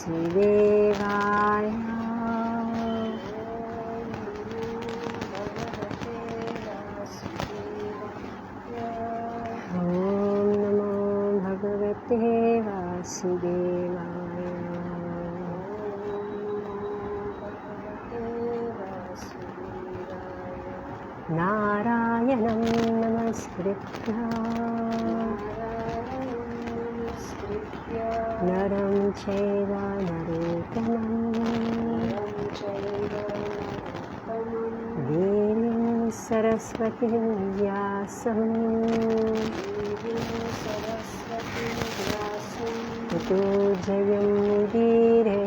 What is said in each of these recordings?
वासुदेवाय ॐ नमो भगवते वासुदेवाय नारायणं नमस्कृत्य नरं चैव नरोत्तमं देवीं सरस्वतीं व्यासं ततो जयमुदीरये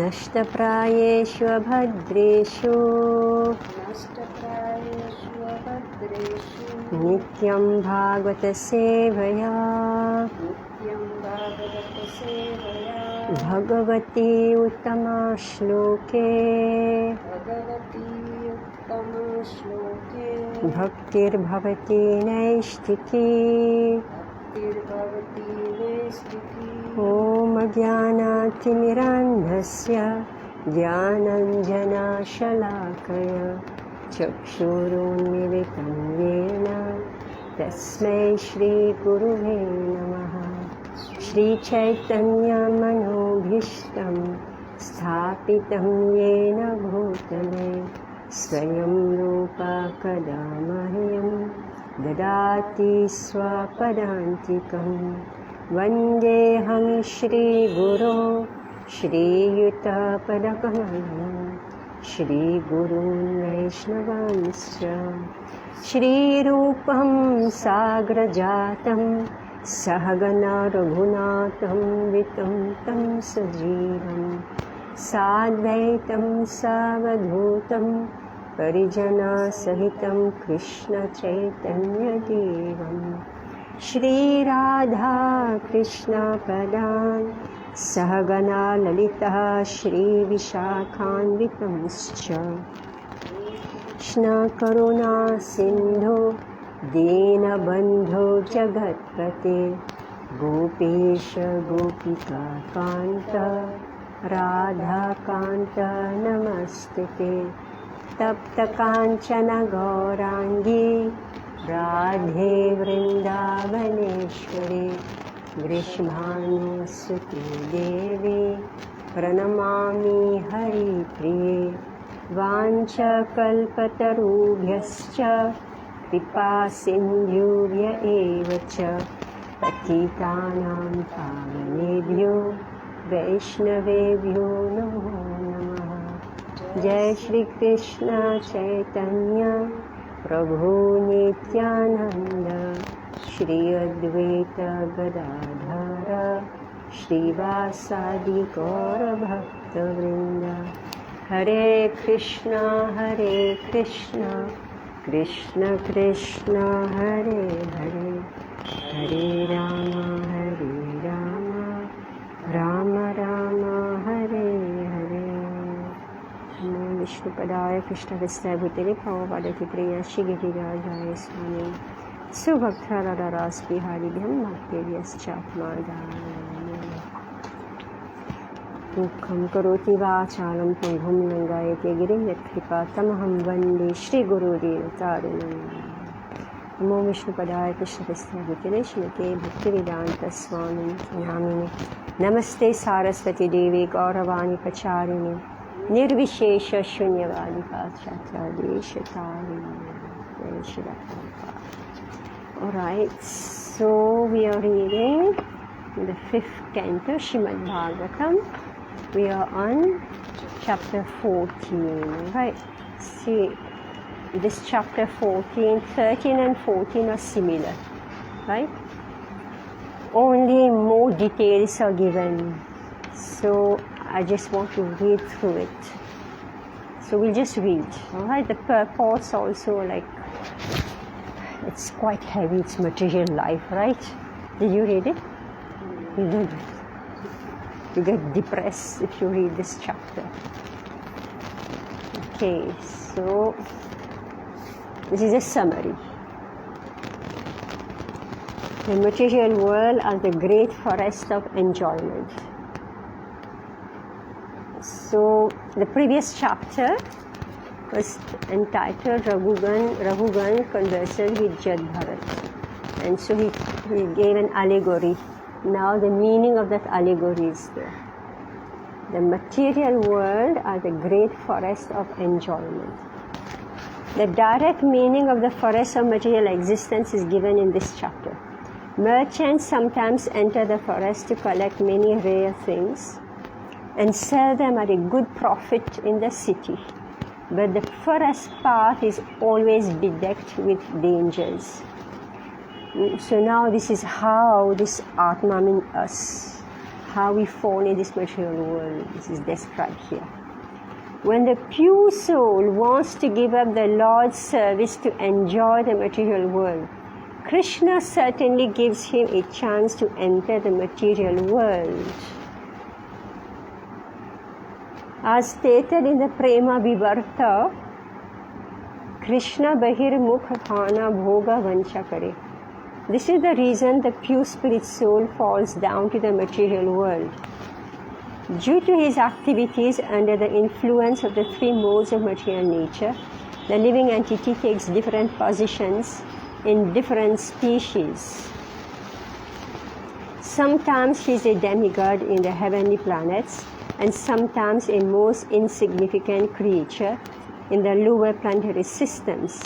नष्टप्रायेषु भद्रेषु नित्यं भागवत सेवया भगवती उत्तमा श्लोके भक्तिर्भवति नैष्ठिकी ॐ ज्ञानातिमिरान्धस्य ज्ञानाञ्जनशलाकया चक्षुरुन्मिलितं येन तस्मै श्रीगुरुवे नमः। श्रीचैतन्यमनोभीष्टं स्थापितं येन भूतले स्वयं रूपा कदा मह्यं ददाति स्वपदान्तिकं वन्देऽहं श्रीगुरो श्रीयुतपदकमलं श्रीगुरून् वैष्णवांश्च श्रीरूपं साग्रजातं सहगना रघुनाथं वितं तं सजीवं साद्वैतं सावधूतं परिजनसहितं कृष्णचैतन्यदेवं श्रीराधा कृष्णपदान् सहगना ललिता श्रीविशाखान्वितंश्च कृष्णकरुणा सिन्धो दीनबन्धो जगत्पते गोपेश गोपिकान्त राधाकान्त नमस्ते तप्तकाञ्चन गौराङ्गी राधे वृन्दावनेश्वरी ग्रीष्मानुसुते देवी प्रणमामि हरिप्रिये वाञ्छकल्पतरुभ्यश्च कृपासिन्धुभ्य एव च पतितानां पावनेभ्यो वैष्णवेभ्यो नमो नमः। जय श्री कृष्ण चैतन्य प्रभु नित्यानंद श्री अद्वैत गदाधर श्रीवासादि गौर भक्तवृंद। हरे कृष्णा कृष्ण कृष्ण हरे हरे हरे राम राम राम हरे हरे। नमो विष्णुपदाय कृष्णविष्णुय भूतले प्रभुपादति प्रिय श्री गिरिराजाय स्वामी सुभक्तारास बिहारिभ्यं भक्तिर्यश्चात्मादाय मुखं करोति वाचालं पङ्गुं लङ्घयते गिरिं यत्कृपातमहं वन्दे श्रीगुरुदेवतारिणं। नमो विष्णुपदाय कृष्णविष्णुय भूतले श्रीमते भक्तिवेदान्तस्वामिन् नामिने नमस्ते सारस्वती देवी गौरवाणी प्रचारिणे निर्विशेष शून्यवादी पाश्चात्यदेशतारिणे। All right, so we are reading the 5th canto Srimad Bhagavatam. We are on chapter 14, right? See, this chapter 14, 13 and 14 are similar, right? Only more details are given. So I just want to read through it. So we'll just read, all right? The purports also, like, it's quite heavy, it's material life, right? Did you read it? You did. You get depressed if you read this chapter. Okay, so this is a summary. The material world as the great forest of enjoyment. So the previous chapter was entitled Raghugan Converses with Jadbharat. And so he gave an allegory. Now the meaning of that allegory is there. The material world as a great forest of enjoyment. The direct meaning of the forest of material existence is given in this chapter. Merchants sometimes enter the forest to collect many rare things and sell them at a good profit in the city. But the forest path is always bedecked with dangers. So now this is how this Atman in us, how we fall in this material world. This is described here. When the pure soul wants to give up the Lord's service to enjoy the material world, Krishna certainly gives him a chance to enter the material world. As stated in the Prema Vivarta, Krishna Bahir Mukh Khana Bhoga Vancha Kare. This is the reason the pure spirit soul falls down to the material world. Due to his activities under the influence of the three modes of material nature, the living entity takes different positions in different species. Sometimes he is a demigod in the heavenly planets, and sometimes a most insignificant creature in the lower planetary systems.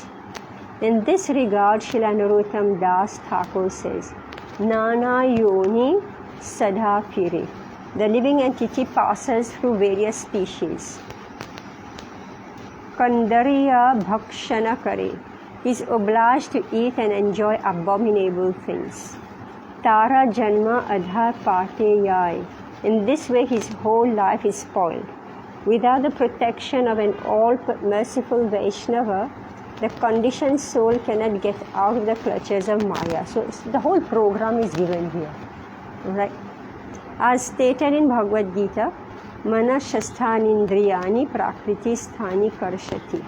In this regard, Srila Narottam Das Thakur says, Nana Yoni Sadha Phire. The living entity passes through various species. Kandariya Bhakshana Kare. He is obliged to eat and enjoy abominable things. Tara Janma Adha Pate Yai. In this way, his whole life is spoiled. Without the protection of an all-merciful Vaishnava, the conditioned soul cannot get out of the clutches of Maya. So the whole program is given here. Right? As stated in Bhagavad Gita, Mana Shasthanindriyani Prakriti Sthani Karshati.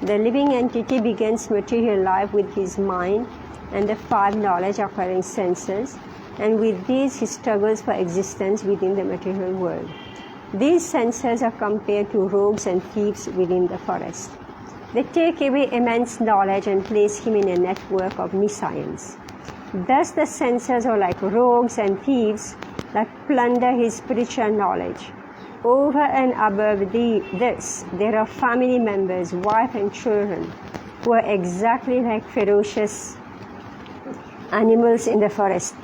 The living entity begins material life with his mind and the five knowledge-acquiring senses, and with these he struggles for existence within the material world. These senses are compared to rogues and thieves within the forest. They take away immense knowledge and place him in a network of nescience. Thus the senses are like rogues and thieves that plunder his spiritual knowledge. Over and above this, there are family members, wife and children, who are exactly like ferocious animals in the forest.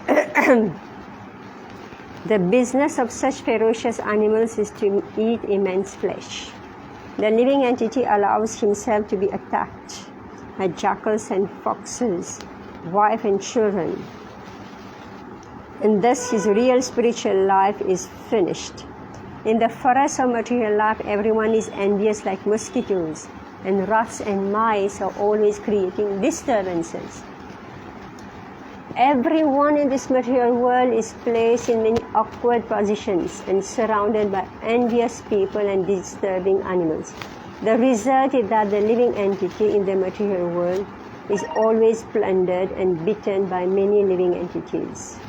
The business of such ferocious animals is to eat immense flesh. The living entity allows himself to be attacked by jackals and foxes, wife and children. And thus his real spiritual life is finished. In the forest of material life, everyone is envious like mosquitoes, and rats and mice are always creating disturbances. Everyone in this material world is placed in many awkward positions and surrounded by envious people and disturbing animals. The result is that the living entity in the material world is always plundered and bitten by many living entities.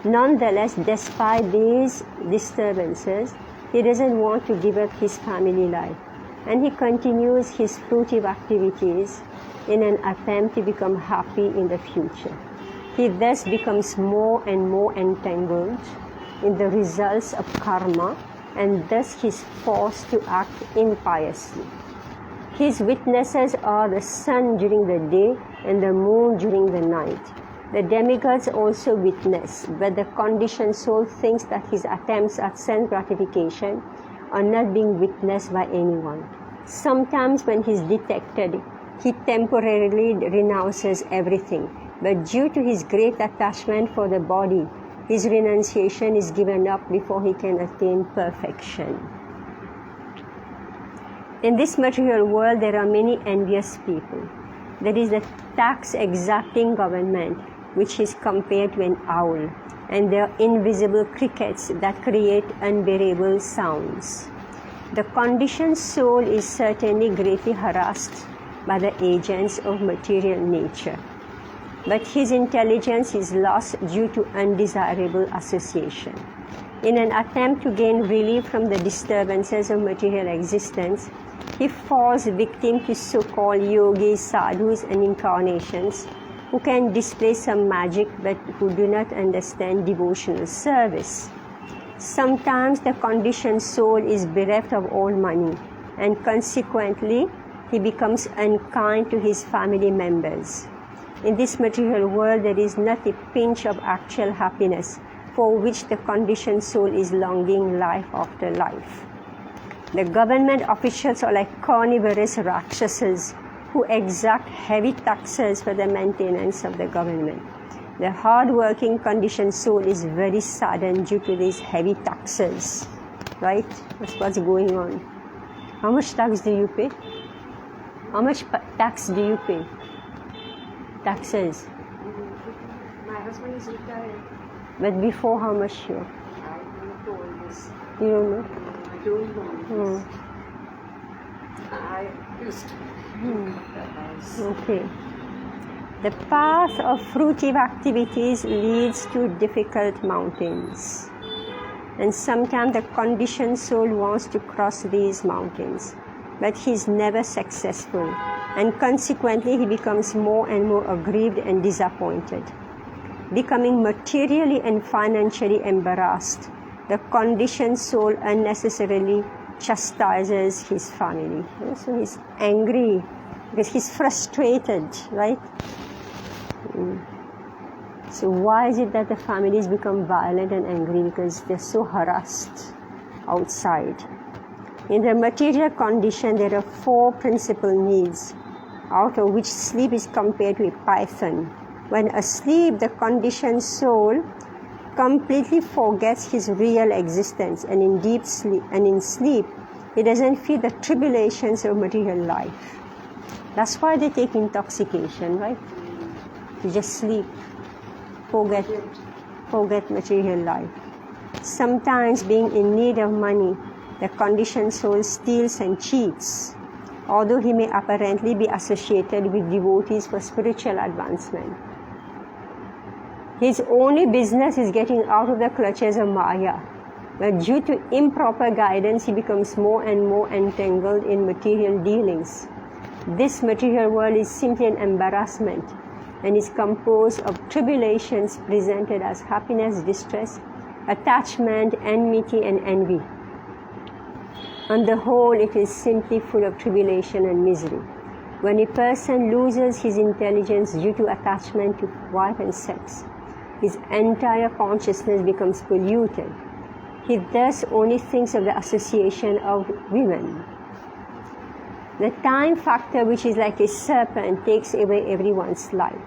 Nonetheless, despite these disturbances, he doesn't want to give up his family life, and he continues his fruitive activities in an attempt to become happy in the future. He thus becomes more and more entangled in the results of karma, and thus he is forced to act impiously. His witnesses are the sun during the day and the moon during the night. The demigods also witness, but the conditioned soul thinks that his attempts at sense gratification are not being witnessed by anyone. Sometimes when he is detected, he temporarily renounces everything, but due to his great attachment for the body, his renunciation is given up before he can attain perfection. In this material world, there are many envious people. There is the tax-exacting government, which is compared to an owl, and there are invisible crickets that create unbearable sounds. The conditioned soul is certainly greatly harassed by the agents of material nature. but his intelligence is lost due to undesirable association. In an attempt to gain relief from the disturbances of material existence, he falls victim to so-called yogis, sadhus, and incarnations who can display some magic but who do not understand devotional service. Sometimes the conditioned soul is bereft of all money, and consequently he becomes unkind to his family members. In this material world, there is not a pinch of actual happiness for which the conditioned soul is longing life after life. The government officials are like carnivorous rakshasas who exact heavy taxes for the maintenance of the government. The hard-working conditioned soul is very saddened due to these heavy taxes, right? That's what's going on. How much tax do you pay? How much tax do you pay? Taxes. My husband is retired. But before, how much you? I don't know all this. You don't know? I don't know this. I used to cut the house. Okay. The path of fruitive activities leads to difficult mountains. And sometimes the conditioned soul wants to cross these mountains, but he is never successful. And consequently, he becomes more and more aggrieved and disappointed. Becoming materially and financially embarrassed, the conditioned soul unnecessarily chastises his family. So he's angry because he's frustrated, right? So why is it that the families become violent and angry? Because they're so harassed outside. In the material condition, there are 4 principal needs, out of which sleep is compared to a python. When asleep, the conditioned soul completely forgets his real existence, and in deep sleep, he doesn't feel the tribulations of material life. That's why they take intoxication, right? You just sleep, forget material life. Sometimes, being in need of money, the conditioned soul steals and cheats, although he may apparently be associated with devotees for spiritual advancement. His only business is getting out of the clutches of Maya, but due to improper guidance, he becomes more and more entangled in material dealings. This material world is simply an embarrassment and is composed of tribulations presented as happiness, distress, attachment, enmity, and envy. On the whole, it is simply full of tribulation and misery. When a person loses his intelligence due to attachment to wife and sex, his entire consciousness becomes polluted. He thus only thinks of the association of women. The time factor, which is like a serpent, takes away everyone's life,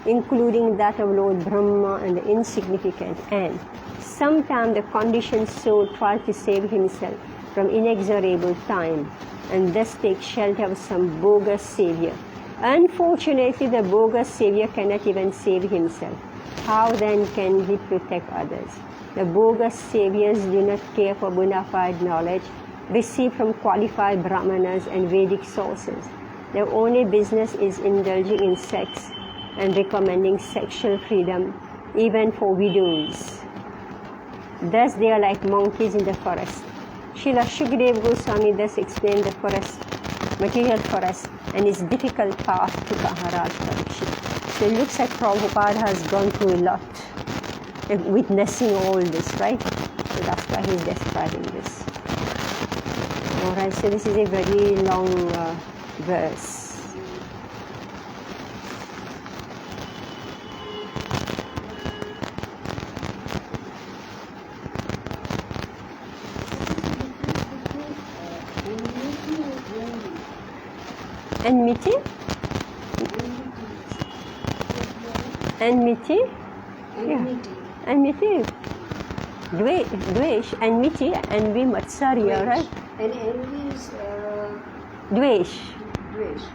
including that of Lord Brahma and the insignificant ant. Sometimes the conditioned soul tries to save himself from inexorable time and thus takes shelter of some bogus savior. Unfortunately, the bogus savior cannot even save himself. How then can he protect others? The bogus saviors do not care for bona fide knowledge received from qualified brahmanas and Vedic sources. Their only business is indulging in sex and recommending sexual freedom, even for widows. Thus they are like monkeys in the forest. Srila Shukadeva Goswami thus explained the forest, material forest, and its difficult path to Maharaj Parikshit. So it looks like Prabhupada has gone through a lot, witnessing all this, right? So that's why he's describing this. Alright, so this is a very long verse. Enmity? Enmity? Yeah. Enmity. Dvesh, enmity, envy, matsarya, right? And envy is Dvesh. dvesh.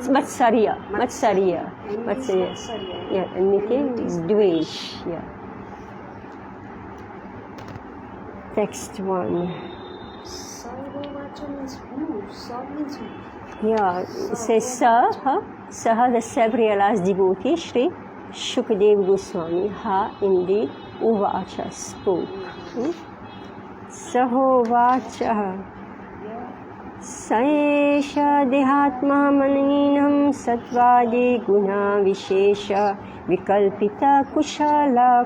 Matsarya. Matsarya. Envy is matsarya. Yeah, enmity is dvesh. Yeah. Text 1. Sahovacha means who? Sa means who? Yeah, it says Saha, the several as devotee, Sri Shukdev Goswami, Ha indeed, Uvacha spoke. Sahovacha Saesha Dehatma Maninam Satvadi Guna Vishesha Vikalpita Kushala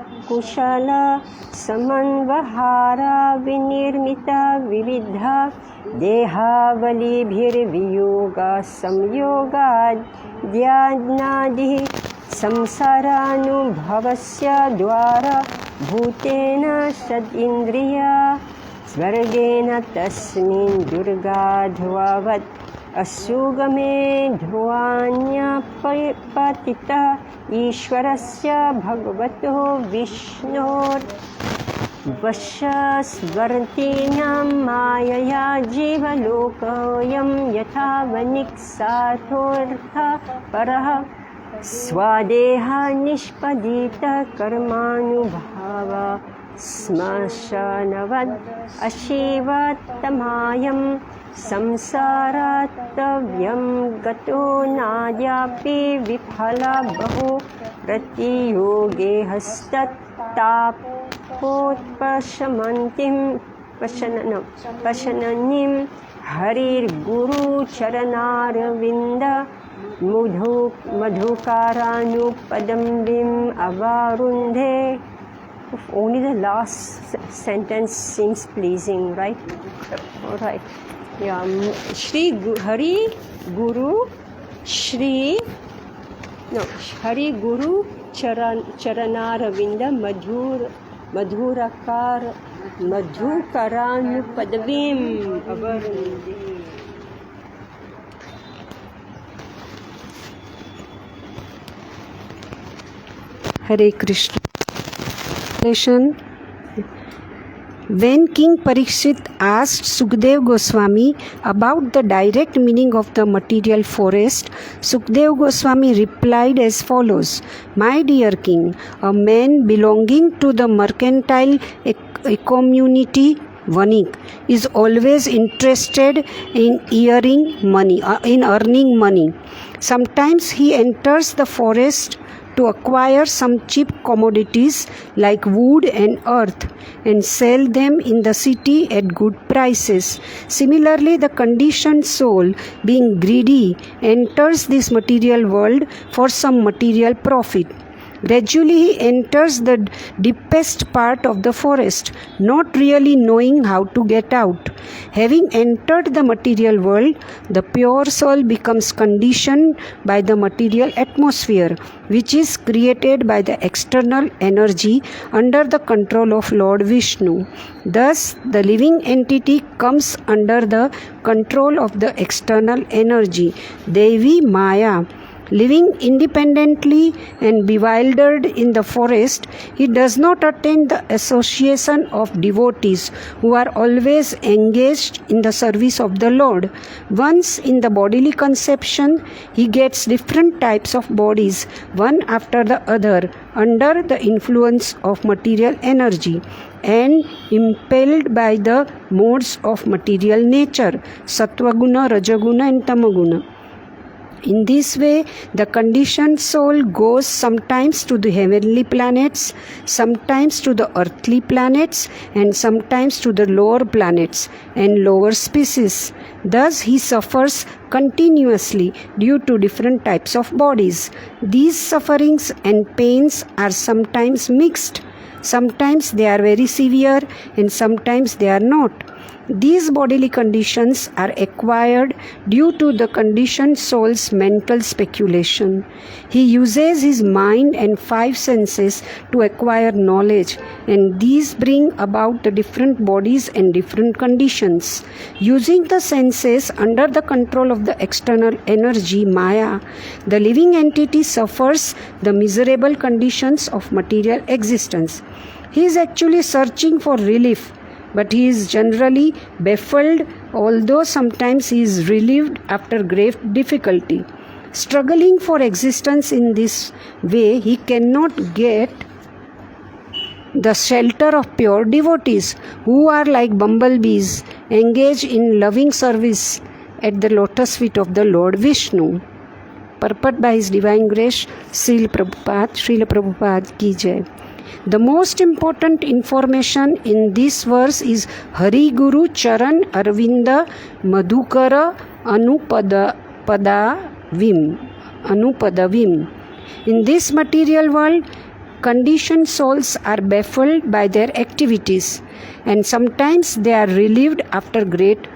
Samanvahara Vinirmita Vividha Dehavali Viyoga Samyoga Dhyadnadi Samsaranubhavasya Dwara Bhutena Sadindriya Svargena Tasmin Durga Dhvavat Asugame Dhvanya Patita Ishwarasya Bhagavato Vishnor Vashasvartinam Mayaya Jiva Lokoyam Yatha Vaniksathortha Paraha Swadeha Nishpadita Karmanubhava Smashanavad Ashivatamayam Samsaratavyam Gato Nadyapi Viphala Bahu Pratiyoge Hastat Tapotpashamantim Pashananim Harir Guru Charanaravinda Madhukaranu Padambim Avarundhe. Only the last sentence seems pleasing, right? All right. Yeah. Shri Hari Guru Hari Guru Charanaravinda Madhukaranu Padavim Avarundhe. Hare Krishna. When King Parikshit asked Sukdev Goswami about the direct meaning of the material forest, Sukdev Goswami replied as follows: My dear king, a man belonging to the mercantile community Vanik is always interested in earning money. Sometimes he enters the forest to acquire some cheap commodities like wood and earth and sell them in the city at good prices. Similarly, the conditioned soul, being greedy, enters this material world for some material profit. Gradually he enters the deepest part of the forest, not really knowing how to get out. Having entered the material world, the pure soul becomes conditioned by the material atmosphere, which is created by the external energy under the control of Lord Vishnu. Thus, the living entity comes under the control of the external energy, Devi Maya. Living independently and bewildered in the forest, he does not attain the association of devotees who are always engaged in the service of the Lord. Once in the bodily conception, he gets different types of bodies, one after the other, under the influence of material energy and impelled by the modes of material nature, Sattva-guna, Rajaguna and Tamaguna. In this way, the conditioned soul goes sometimes to the heavenly planets, sometimes to the earthly planets, and sometimes to the lower planets and lower species. Thus, he suffers continuously due to different types of bodies. These sufferings and pains are sometimes mixed. Sometimes they are very severe and sometimes they are not. These bodily conditions are acquired due to the conditioned soul's mental speculation. He uses his mind and five senses to acquire knowledge, and these bring about the different bodies and different conditions. Using the senses under the control of the external energy, Maya, the living entity suffers the miserable conditions of material existence. He is actually searching for relief, but he is generally baffled, although sometimes he is relieved after great difficulty. Struggling for existence in this way, he cannot get the shelter of pure devotees who are like bumblebees engage in loving service at the lotus feet of the Lord Vishnu. Purport by His Divine Grace, Srila Prabhupada Ki Jai. The most important information in this verse is Hari Guru Charan Arvinda Madhukara Anupadavim. In this material world, conditioned souls are baffled by their activities, and sometimes they are relieved after great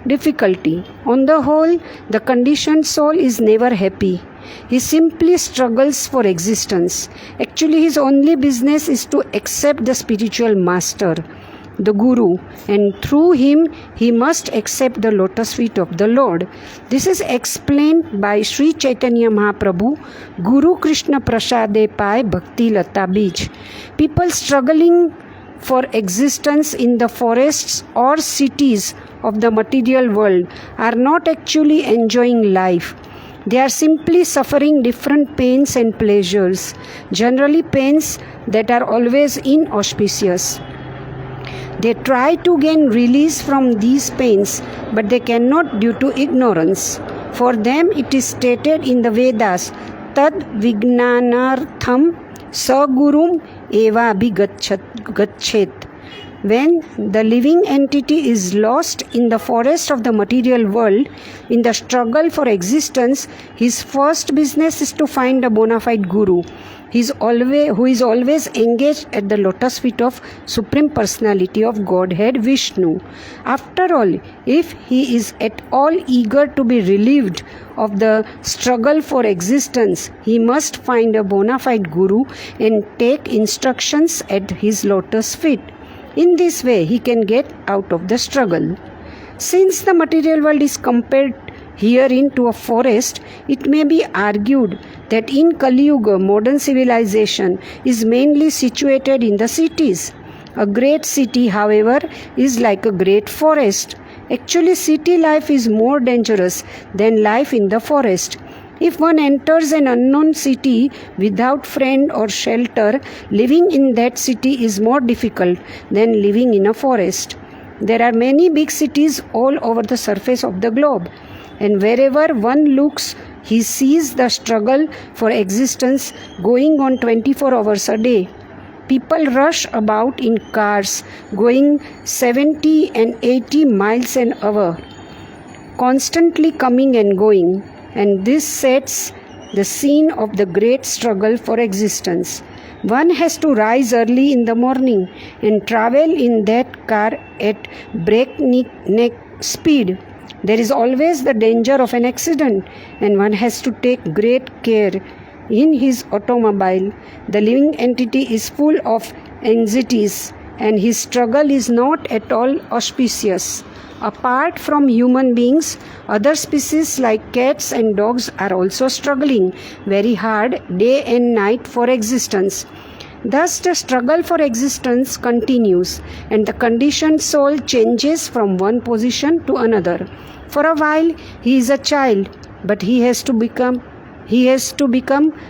difficulty. On the whole, the conditioned soul is never happy. He simply struggles for existence. Actually, his only business is to accept the spiritual master, the Guru, and through him he must accept the lotus feet of the Lord. This is explained by Sri Chaitanya Mahaprabhu, Guru Krishna Prasade Pai Bhakti Lata Bij. People struggling for existence in the forests or cities of the material world are not actually enjoying life. They are simply suffering different pains and pleasures, generally pains that are always inauspicious. They try to gain release from these pains, but they cannot due to ignorance. For them it is stated in the Vedas, Tad Vignanartham Sagurum Eva Abhigachet. When the living entity is lost in the forest of the material world, in the struggle for existence, his first business is to find a bona fide Guru, who is always engaged at the lotus feet of Supreme Personality of Godhead Vishnu. After all, if he is at all eager to be relieved of the struggle for existence, he must find a bona fide Guru and take instructions at his lotus feet. In this way, he can get out of the struggle. Since the material world is compared herein to a forest, it may be argued that in Kali Yuga, modern civilization is mainly situated in the cities. A great city, however, is like a great forest. Actually, city life is more dangerous than life in the forest. If one enters an unknown city without friend or shelter, living in that city is more difficult than living in a forest. There are many big cities all over the surface of the globe, and wherever one looks, he sees the struggle for existence going on 24 hours a day. People rush about in cars going 70 and 80 miles an hour, constantly coming and going. And this sets the scene of the great struggle for existence. One has to rise early in the morning and travel in that car at breakneck speed. There is always the danger of an accident, and one has to take great care in his automobile. The living entity is full of anxieties, and his struggle is not at all auspicious. Apart from human beings, other species like cats and dogs are also struggling very hard day and night for existence. Thus, the struggle for existence continues, and the conditioned soul changes from one position to another. For a while, he is a child, but he has to become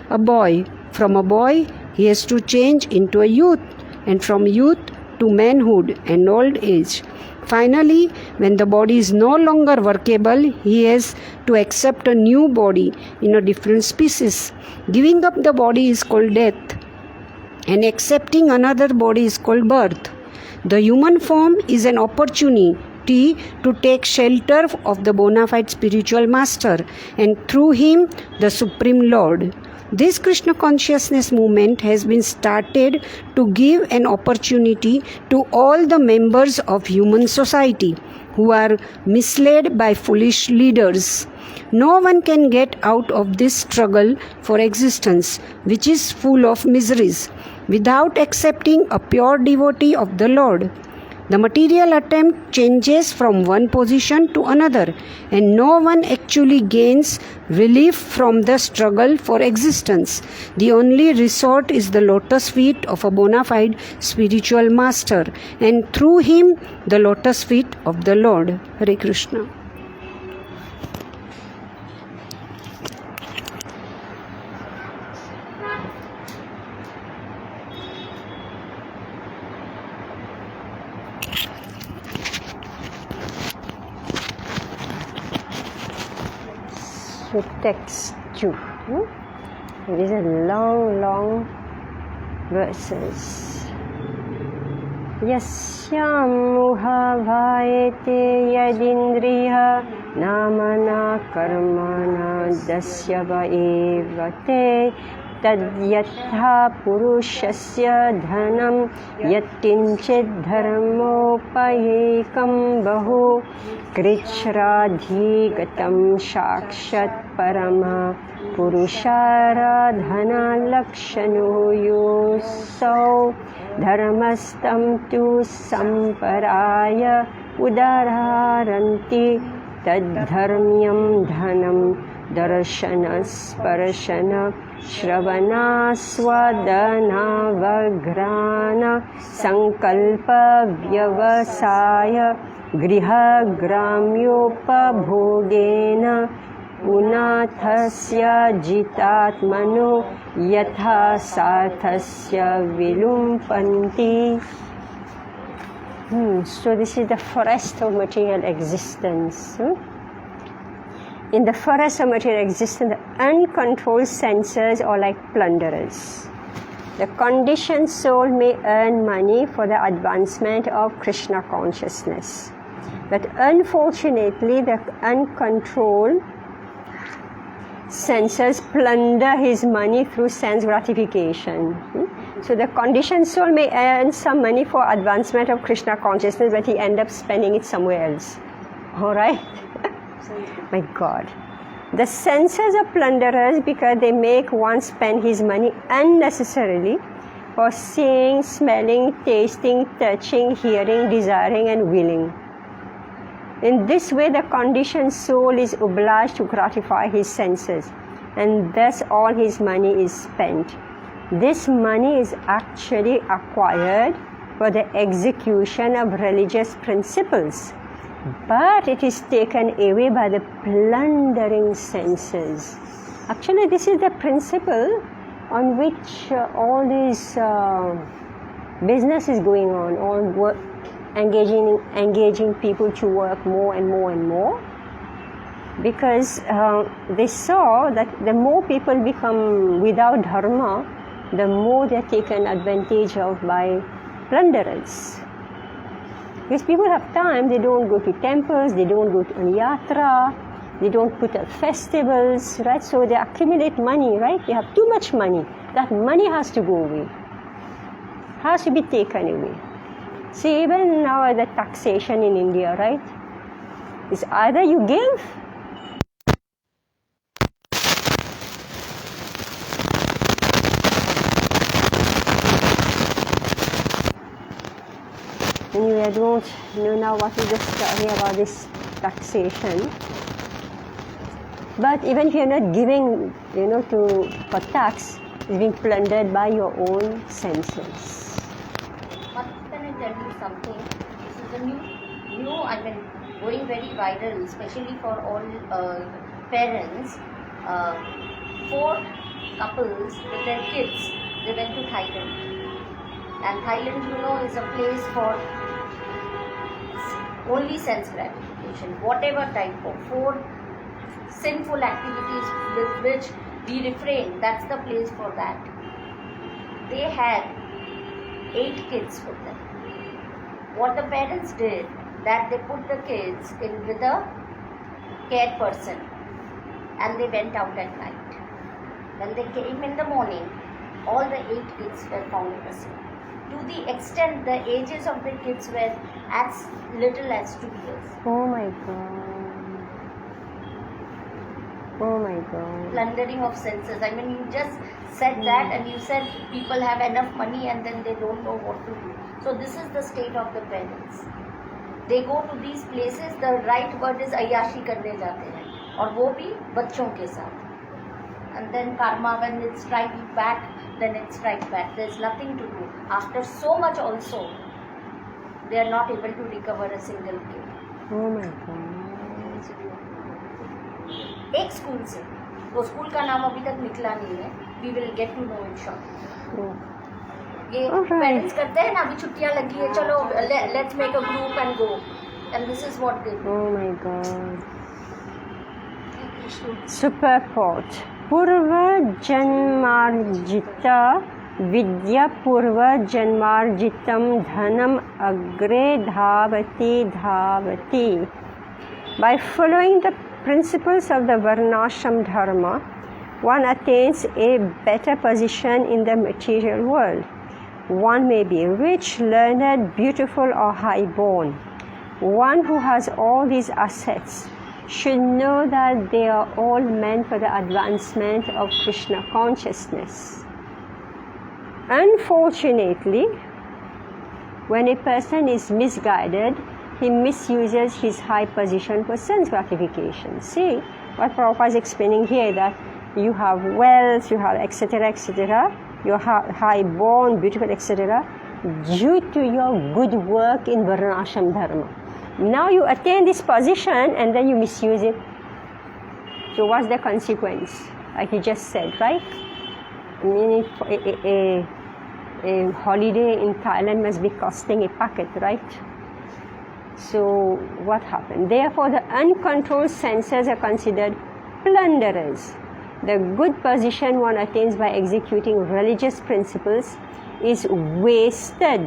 a boy. From a boy, he has to change into a youth, and from youth to manhood and old age. Finally, when the body is no longer workable, he has to accept a new body in a different species. Giving up the body is called death, and accepting another body is called birth. The human form is an opportunity to take shelter of the bona fide spiritual master, and through him, the Supreme Lord. This Krishna consciousness movement has been started to give an opportunity to all the members of human society who are misled by foolish leaders. No one can get out of this struggle for existence, which is full of miseries, without accepting a pure devotee of the Lord. The material attempt changes from one position to another, and no one actually gains relief from the struggle for existence. The only resort is the lotus feet of a bona fide spiritual master, and through him, the lotus feet of the Lord. Hare Krishna. to text 2. These are long verses. Yasyam bhayate yadindriya namana karmana dasyava evate tadyatha purushasya dhanam yatkinchid dharmopayekam bahu krichradhigatam shakshat parama purushāradhana lakshanu yosau dharmastam tu samparaya udararanti tadharmyam dhanam darshana sparshana shravana swadana vagrana sankalpa vyavasaya griha gramyopabhogena unathasya jitatmano yatha sathasya vilumpanti. So this is the forest of material existence. In the forest of material existence, the uncontrolled senses are like plunderers. The conditioned soul may earn money for the advancement of Krishna consciousness. But unfortunately, the uncontrolled senses plunder his money through sense gratification. So the conditioned soul may earn some money for advancement of Krishna consciousness, but he ends up spending it somewhere else. Alright? My God. The senses are plunderers because they make one spend his money unnecessarily for seeing, smelling, tasting, touching, hearing, desiring and willing. In this way, the conditioned soul is obliged to gratify his senses, and thus all his money is spent. This money is actually acquired for the execution of religious principles, but it is taken away by the plundering senses. Actually, this is the principle on which all this business is going on, all work, engaging people to work more and more and more, because they saw that the more people become without dharma, the more they are taken advantage of by plunderers. Because people have time, they don't go to temples, they don't go on yatra, they don't put up festivals, right? So they accumulate money, right? They have too much money. That money has to go away, has to be taken away. See, even now the taxation in India, right? Is either you give and you don't know now what is the story about this taxation. But even if you're not giving, for tax, it's being plundered by your own senses. But can I tell you something? This is a new, going very viral, especially for all parents. 4 couples with their kids, they went to Thailand. And Thailand, is a place for only sense gratification, whatever type of 4 sinful activities with which we refrain, that's the place for that. They had 8 kids with them. What the parents did, that they put the kids in with a care person and they went out at night. When they came in the morning, all the 8 kids were found missing. To the extent the ages of the kids were as little as 2 years. Oh my God. Oh my God. Plundering of senses. You just said that and you said people have enough money and then they don't know what to do. So this is the state of the parents. They go to these places, the right word is ayyashi karne jate hain. और वो भी बच्चों के साथ. And then karma, when it strikes back, then it strikes back. There is nothing to do. After so much also, they are not able to recover a single kid. Oh my God. एक school से, वो school का नाम अभी तक निकला नहीं है. We will get to know it shortly. ये पेरेंट्स करते हैं ना, अभी छुट्टियां लगी है, चलो let's make a group and go. And this is what they do. Oh my God. Superport. Purva Janmarjita Vidya Purva Janmarjitam Dhanam Agre Dhavati. By following the principles of the Varnashram Dharma, one attains a better position in the material world. One may be rich, learned, beautiful, or high-born. One who has all these assets should know that they are all meant for the advancement of Krishna consciousness. Unfortunately, when a person is misguided, he misuses his high position for sense gratification. See what Prabhupada is explaining here, that you have wealth, you have etc., etc., you're high born, beautiful, etc., due to your good work in Varnashram Dharma. Now you attain this position and then you misuse it. So what's the consequence? Like you just said, right? I mean, a holiday in Thailand must be costing a packet, right? So what happened? Therefore, the uncontrolled senses are considered plunderers. The good position one attains by executing religious principles is wasted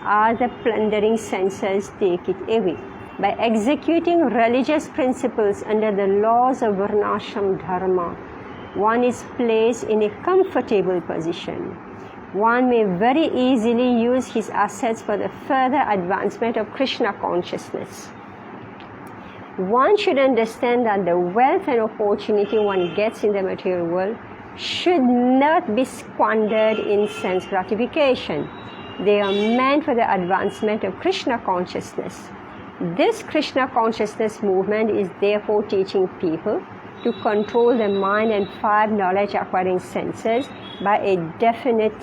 as the plundering senses take it away. By executing religious principles under the laws of Varnashram Dharma, one is placed in a comfortable position. One may very easily use his assets for the further advancement of Krishna consciousness. One should understand that the wealth and opportunity one gets in the material world should not be squandered in sense gratification. They are meant for the advancement of Krishna consciousness. This Krishna consciousness movement is therefore teaching people to control the mind and 5 knowledge acquiring senses by a definite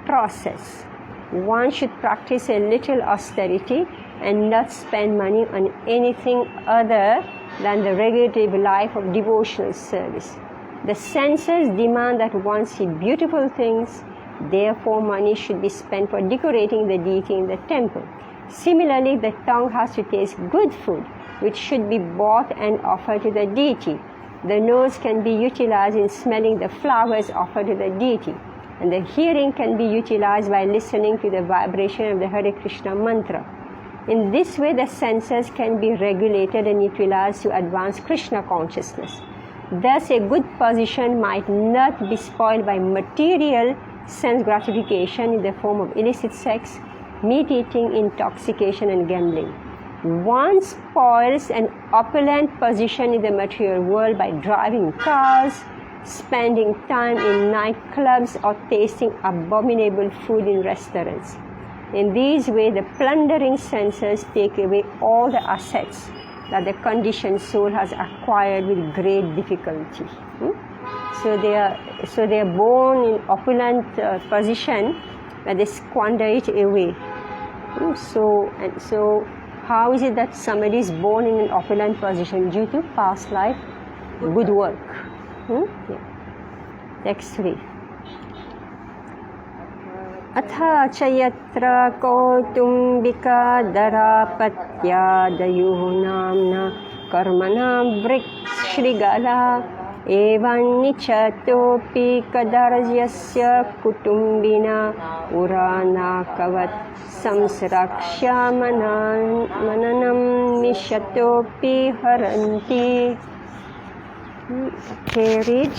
process. One should practice a little austerity and not spend money on anything other than the regulative life of devotional service. The senses demand that one see beautiful things, therefore money should be spent for decorating the deity in the temple. Similarly, the tongue has to taste good food, which should be bought and offered to the deity. The nose can be utilized in smelling the flowers offered to the deity, and the hearing can be utilized by listening to the vibration of the Hare Krishna mantra. In this way, the senses can be regulated and utilized to advance Krishna consciousness. Thus, a good position might not be spoiled by material sense gratification in the form of illicit sex, meat-eating, intoxication, and gambling. One spoils an opulent position in the material world by driving cars, spending time in nightclubs, or tasting abominable food in restaurants. In these ways, the plundering senses take away all the assets that the conditioned soul has acquired with great difficulty. So they are born in opulent position, but they squander it away. So how is it that somebody is born in an opulent position? Due to past life, good work. Text 3. Atha cha yatra kautumbika dharapatyaadayo namna karmanam vrikshrigala evan nichatopi kadarjasya kutumbina urana kavat samsraksha mananam mishatopi haranti. Okay, read.